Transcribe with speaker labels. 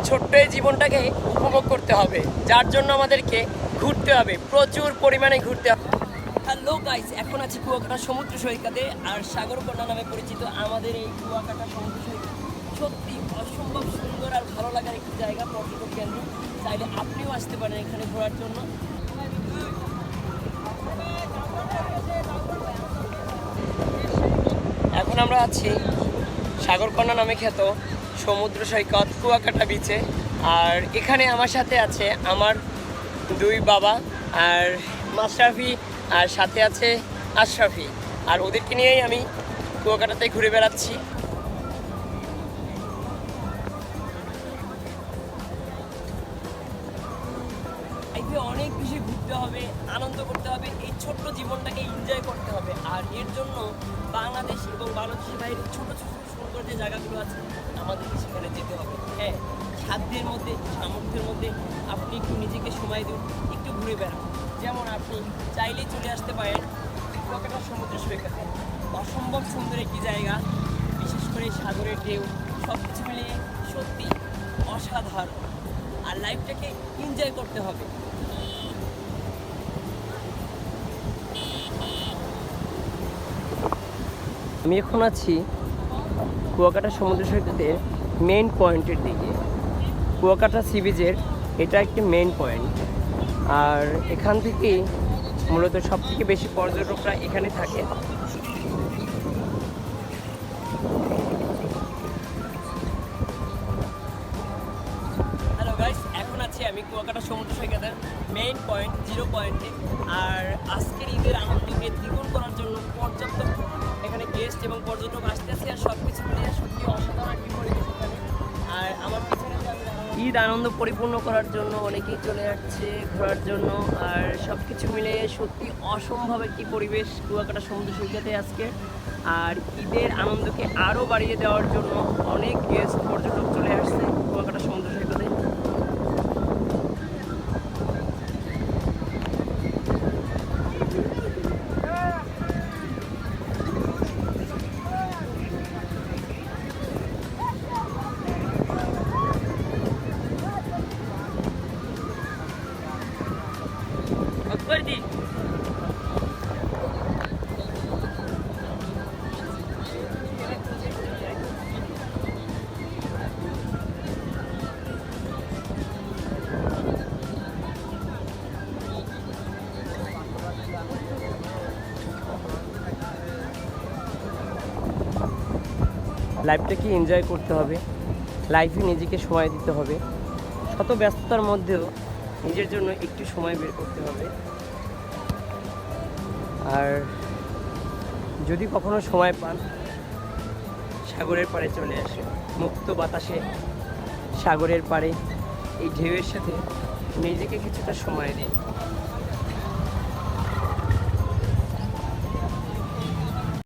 Speaker 1: ছোট্ট এই জীবনটাকে উপভোগ করতে হবে, যার জন্য আমাদেরকে ঘুরতে হবে, প্রচুর পরিমাণে ঘুরতে হবে। হ্যালো গাইস, এখন আছি কুয়াকাটা সমুদ্র সৈকতে, আর সাগরকন্যা নামে পরিচিত আমাদের এই কুয়াকাটা সমুদ্র সৈকত সত্যি অসম্ভব সুন্দর আর ভালো লাগার একটি জায়গা, পর্যটক কেন্দ্র। চাইলে আপনিও আসতে পারেন এখানে ঘোরার জন্য। এখন আমরা আছি সাগরকন্যা নামে খ্যাত সমুদ্র সৈকত কুয়াকাটা বিচে, আর এখানে আমার সাথে আছে আমার দুই বাবা আর মাশরাফি, আর সাথে আছে আশরাফি, আর ওদেরকে নিয়েই আমি কুয়াকাটাতে ঘুরে বেড়াচ্ছি। অনেক বেশি ঘুরতে হবে, আনন্দ করতে হবে, এই ছোট্ট জীবনটাকে এনজয় করতে হবে, আর এর জন্য বাংলাদেশ এবং বাংলাদেশের বাইরে ছোট ছোট সুন্দর যে জায়গাগুলো আছে আমাদেরকে সেখানে যেতে হবে। হ্যাঁ, সাধ্যের মধ্যে, সামর্থ্যের মধ্যে আপনি একটু নিজেকে সময় দিন, একটু ঘুরে বেড়ান। যেমন আপনি চাইলেই চলে আসতে পারেন কুয়াকাটা সমুদ্র সৈকতে, অসম্ভব সুন্দর একটি জায়গা, বিশেষ করে সাগরের ঢেউ সব কিছু মিলিয়ে সত্যি অসাধারণ, আর লাইফটাকে এনজয় করতে হবে। আমি এখন আছি কুয়াকাটা সমুদ্র সৈকতের মেইন পয়েন্টের দিকে। কুয়াকাটা সি বিচের এটা একটি মেইন পয়েন্ট, আর এখান থেকেই মূলত সব থেকে বেশি পর্যটকরা এখানে থাকে। হ্যালো গাইস, এখন আছি আমি কুয়াকাটা সমুদ্র সৈকতের মেইন পয়েন্ট, জিরো পয়েন্টে। আর আজকের ঈদের আনন্দকে দ্বিগুণ করার জন্য পর্যাপ্ত এখানে গেস্ট এবং পর্যটক আসতেছে, আর সব কিছু মিলিয়ে সত্যি অসাধারণ একটি পরিবেশ এখানে। আর আমার পিছনে ঈদ আনন্দ পরিপূর্ণ করার জন্য অনেকেই চলে যাচ্ছে ঘোরার জন্য, আর সব কিছু মিলে সত্যি অসম্ভব একটি পরিবেশ কুয়াকাটা সমুদ্র সৈকতে আজকে। আর ঈদের আনন্দকে আরও বাড়িয়ে দেওয়ার জন্য অনেক গেস্ট পর্যটক চলে আসছে কুয়াকাটা সমুদ্র সৈকতে। লাইফটাকে এনজয় করতে হবে, লাইফে নিজেকে সময় দিতে হবে, শত ব্যস্ততার মধ্যেও নিজের জন্য একটু সময় বের করতে হবে। আর যদি কখনো সময় পান, সাগরের পাড়ে চলে আসে, মুক্ত বাতাসে সাগরের পাড়ে এই ঢেউয়ের সাথে নিজেকে কিছুটা সময় দিন।